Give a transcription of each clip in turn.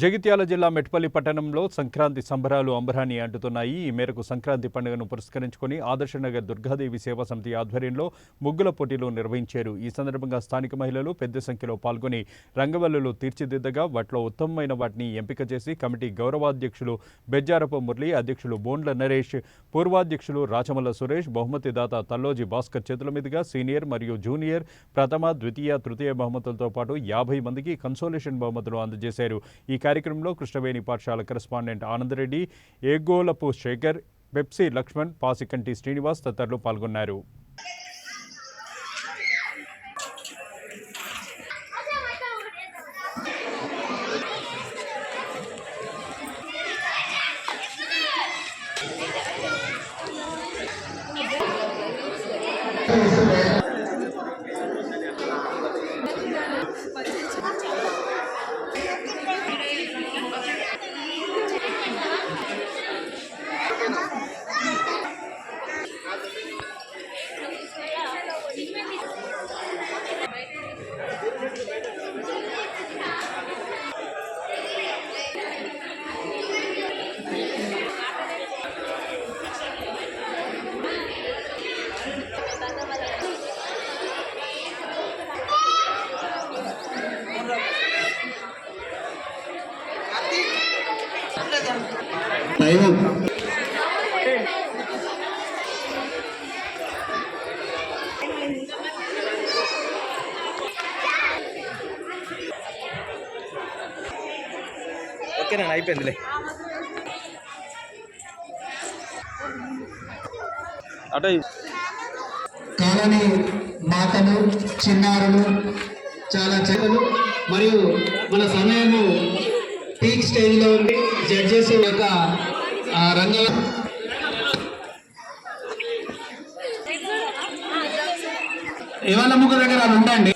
జగిత్యాల జిల్లా మెట్పల్లి పట్టణంలో సంక్రాంతి సంబరాలు అంబరాన్ని అంటుతున్నాయి. ఈ మేరకు సంక్రాంతి పండుగను పురస్కరించుకుని ఆదర్శనగర్ దుర్గాదేవి సేవా సమితి ఆధ్వర్యంలో ముగ్గుల పోటీలు నిర్వహించారు. ఈ సందర్భంగా స్థానిక మహిళలు పెద్ద సంఖ్యలో పాల్గొని రంగవల్లులు తీర్చిదిద్దగా వాటిలో ఉత్తమమైన వాటిని ఎంపిక చేసి కమిటీ గౌరవాధ్యక్షులు బెజ్జారపు మురళి, అధ్యక్షులు బోండ్ల నరేష్, పూర్వాధ్యక్షులు రాచమల్ల సురేష్, బహుమతిదాత తల్లోజీ భాస్కర్ చేతుల మీదుగా సీనియర్ మరియు జూనియర్ ప్రథమ, ద్వితీయ, తృతీయ బహుమతులతో పాటు 50 మందికి కన్సోలేషన్ బహుమతులు అందజేశారు. ఈ కార్యక్రమంలో కృష్ణవేణి పాఠశాల కరెస్పాండెంట్ ఆనందరెడ్డి, ఏగోలపు శేఖర్, పెప్సీ లక్ష్మణ్, పాసికంటి శ్రీనివాస్ తదితరులు పాల్గొన్నారు. ఓకేనా, అయిపోయిందిలే. అటు కాలనీ మాతలు, చిన్నారులు, చాలా చెరువులు మరియు మన సమయము పీక్ స్టేజ్లో ఉంది. జడ్జెస్ యొక్క రంగ ఇవాళ ముగ్గురు దగ్గర ఉండండి.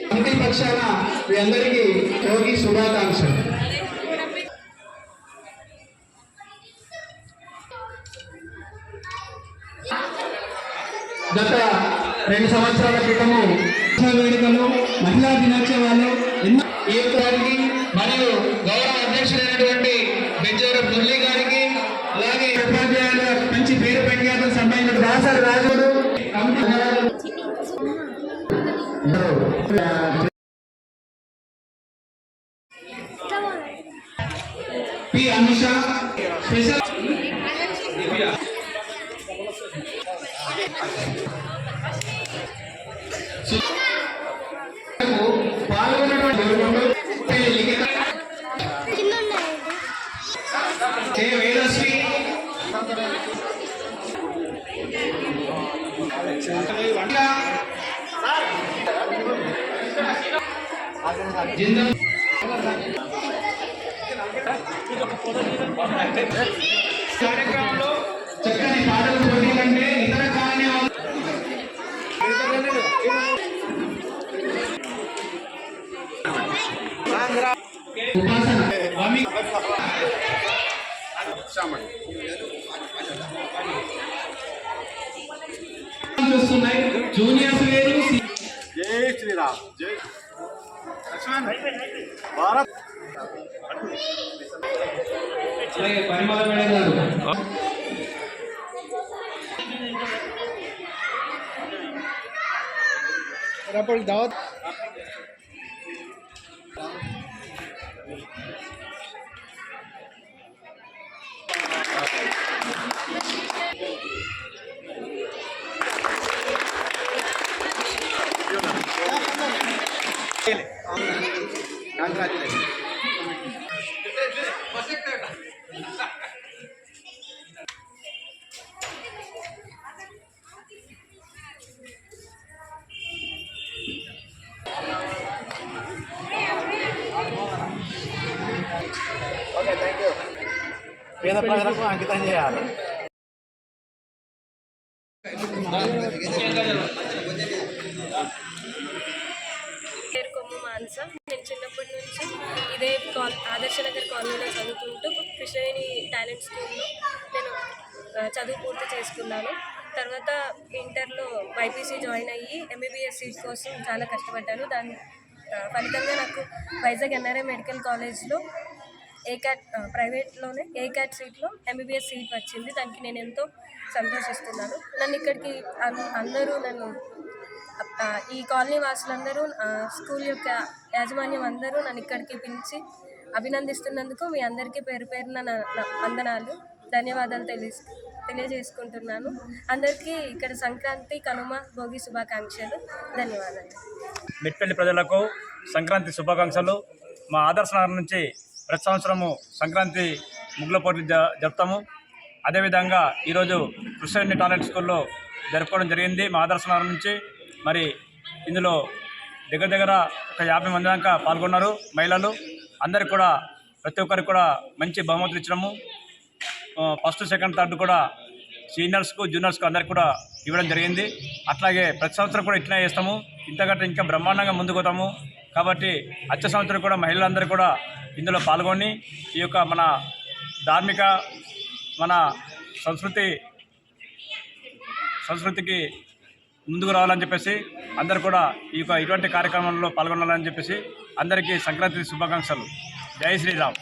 కమిటీ పక్షాన మీ అందరికీ భోగి శుభాకాంక్షలు. గత 2 సంవత్సరాల క్రితము వేడుకలు, మహిళా దినోత్సవాలు ఎన్నో ఈ గారికి మరియు గౌరవ అధ్యక్షులైనటువంటి బెజ్జారపు మురళి గారికి, అలాగే ఉపాధ్యాయుల మంచి పేరు ప్రఖ్యాతులు సంబంధించిన దాసరి రాజులు, పి అనుష, స్పెషల్ పాల్గొన్నటువంటి వేదశ్రీ, కార్యక్రమంలో చక్కని పాటలు పోటీలంటే ఇతర కాలనీ చూస్తున్నాయి. జూనియర్స్ వేరు. జై శ్రీరామ్, జై లక్ష్మణ్ భారత్. పరిమళ మేడం గారు దావత్ పేద ప్రజలకు అంకితం చేయాలి. నేను చిన్నప్పటి నుంచి ఇదే ఆదర్శనగర్ కాలనీలో చదువుకుంటూ కృష్ణవేణి టాలెంట్ స్కూల్లో నేను చదువు పూర్తి చేసుకున్నాను. తర్వాత ఇంటర్లో బైపీసీ జాయిన్ అయ్యి ఎంబీబీఎస్ సీట్ కోసం చాలా కష్టపడ్డాను. దాని ఫలితంగా నాకు వైజాగ్ ఎన్ఆర్ఐ మెడికల్ కాలేజ్లో ప్రైవేట్లోనే ఏకాట్ సీట్లో ఎంబీబీఎస్ సీట్ వచ్చింది. దానికి నేను ఎంతో సంతోషిస్తున్నాను. నన్ను ఇక్కడికి అందరూ ఈ కాలనీ వాసులందరూ స్కూల్ యొక్క యాజమాన్యం అందరూ నన్ను ఇక్కడికి పిలిచి అభినందిస్తున్నందుకు మీ అందరికీ పేరు పేరున నా వందనాలు, ధన్యవాదాలు తెలియజేసుకుంటున్నాను. అందరికీ ఇక్కడ సంక్రాంతి, కనుమ, భోగి శుభాకాంక్షలు. ధన్యవాదాలు. మెట్పల్లి ప్రజలకు సంక్రాంతి శుభాకాంక్షలు. మా ఆదర్శ నగర్ నుంచి ప్రతి సంవత్సరము సంక్రాంతి ముగ్గుల పోటీలు జరుపుతాము. అదేవిధంగా ఈరోజు కృష్ణ టాలెంట్ స్కూల్లో జరుపుకోవడం జరిగింది మా ఆదర్శ నగర్ నుంచి. మరి ఇందులో దగ్గర ఒక 50 మంది దాకా పాల్గొన్నారు మహిళలు. అందరికి కూడా ప్రతి ఒక్కరికి కూడా మంచి బహుమతులు ఇచ్చినాము. ఫస్ట్, సెకండ్, థర్డ్ కూడా సీనియర్స్కు, జూనియర్స్కు అందరికి కూడా ఇవ్వడం జరిగింది. అట్లాగే ప్రతి సంవత్సరం కూడా ఇట్లా చేస్తాము. ఇంతకంటే ఇంకా బ్రహ్మాండంగా ముందుకు పోతాము. కాబట్టి వచ్చే సంవత్సరం కూడా మహిళలందరూ కూడా ఇందులో పాల్గొని ఈ యొక్క మన ధార్మిక, మన సంస్కృతికి ముందుకు రావాలని చెప్పేసి అందరు కూడా ఇటువంటి కార్యక్రమాల్లో పాల్గొనాలని చెప్పేసి అందరికీ సంక్రాంతి శుభాకాంక్షలు. జై శ్రీరామ్.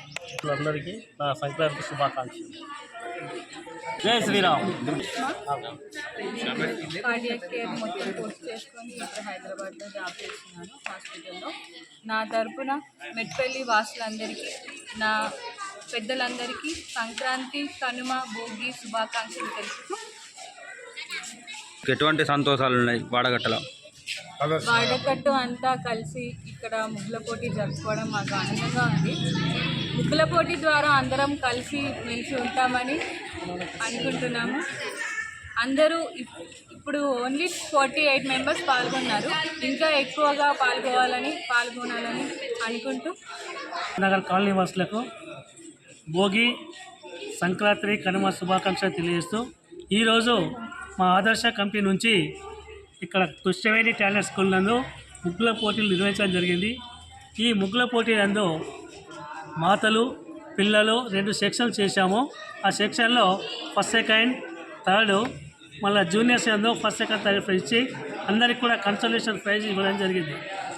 అందరికీ నా సంక్రాంతి శుభాకాంక్షలు. జై శ్రీరామ్. కార్డియాక్ కేర్ మొత్తం కోర్స్ చేసుకొని ఇప్పుడు హైదరాబాద్లో జాబ్ చేస్తున్నాను హాస్పిటల్లో. నా తరపున మెట్పల్లి వాసులందరికీ, నా పెద్దలందరికీ సంక్రాంతి, కనుమ, భోగి శుభాకాంక్షలు తెలుపుతూ ఎటువంటి సంతోషాలు ఉన్నాయి వాడగట్టలో? వాడకట్టు అంతా కలిసి ఇక్కడ ముగ్గుల పోటీ జరుపుకోవడం మాకు ఆనందంగా ఉంది. ముగ్గుల పోటీ ద్వారా అందరం కలిసి మెలిసి ఉంటామని అనుకుంటున్నాము. అందరూ ఇప్పుడు ఓన్లీ 48 మెంబర్స్ పాల్గొన్నారు. ఇంకా ఎక్కువగా పాల్గొనాలని అనుకుంటూ నగర్ కాలనీ వాసులకు భోగి, సంక్రాంతి, కనుమ శుభాకాంక్షలు తెలియజేస్తూ ఈరోజు మా ఆదర్శ కమిటీ నుంచి ఇక్కడ కృష్ణవేణి టాలెంట్ స్కూల్ నందు ముగ్గుల పోటీలు నిర్వహించడం జరిగింది. ఈ ముగ్గుల పోటీలందు మాతలు, పిల్లలు 2 సెక్షన్లు చేశాము. ఆ సెక్షన్లో ఫస్ట్, సెకండ్, థర్డ్, మళ్ళీ జూనియర్స్ నందు ఫస్ట్, సెకండ్, థర్డ్ ప్రైజ్ ఇచ్చి అందరికి కూడా కన్సోలేషన్ ప్రైజ్ ఇవ్వడం జరిగింది.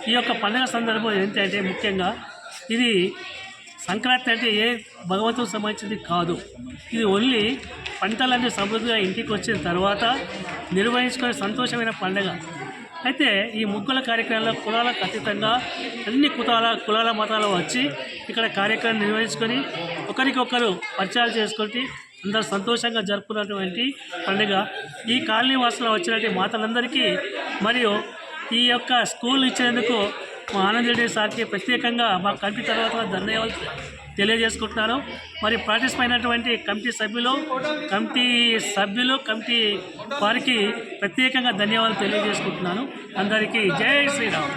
ఈ యొక్క పండుగ సందర్భం ఏంటంటే ముఖ్యంగా ఇది సంక్రాంతి అంటే ఏ భగవంతుడికి సంబంధించింది కాదు. ఇది ఓన్లీ పంటలన్నీ సమృద్ధిగా ఇంటికి వచ్చిన తర్వాత నిర్వహించుకునే సంతోషమైన పండుగ. అయితే ఈ ముగ్గుల కార్యక్రమంలో కులాలకు అతీతంగా అన్ని కులాల మతాలు వచ్చి ఇక్కడ కార్యక్రమం నిర్వహించుకొని ఒకరికొకరు పరిచయాలు చేసుకొని అందరూ సంతోషంగా జరుపుకున్నటువంటి పండుగ. ఈ కాలనీ వాసులు వచ్చినటువంటి మాతలందరికీ మరియు ఈ యొక్క స్కూల్ ఇచ్చినందుకు మా ఆనంద్ రెడ్డి సార్కి ప్రత్యేకంగా మా కమిటీ తర్వాత ధన్యవాదాలు తెలియజేసుకుంటున్నాను. మరి పార్టిసిపేట్ అయినటువంటి కమిటీ వారికి ప్రత్యేకంగా ధన్యవాదాలు తెలియజేసుకుంటున్నాను. అందరికీ జై శ్రీరామ్.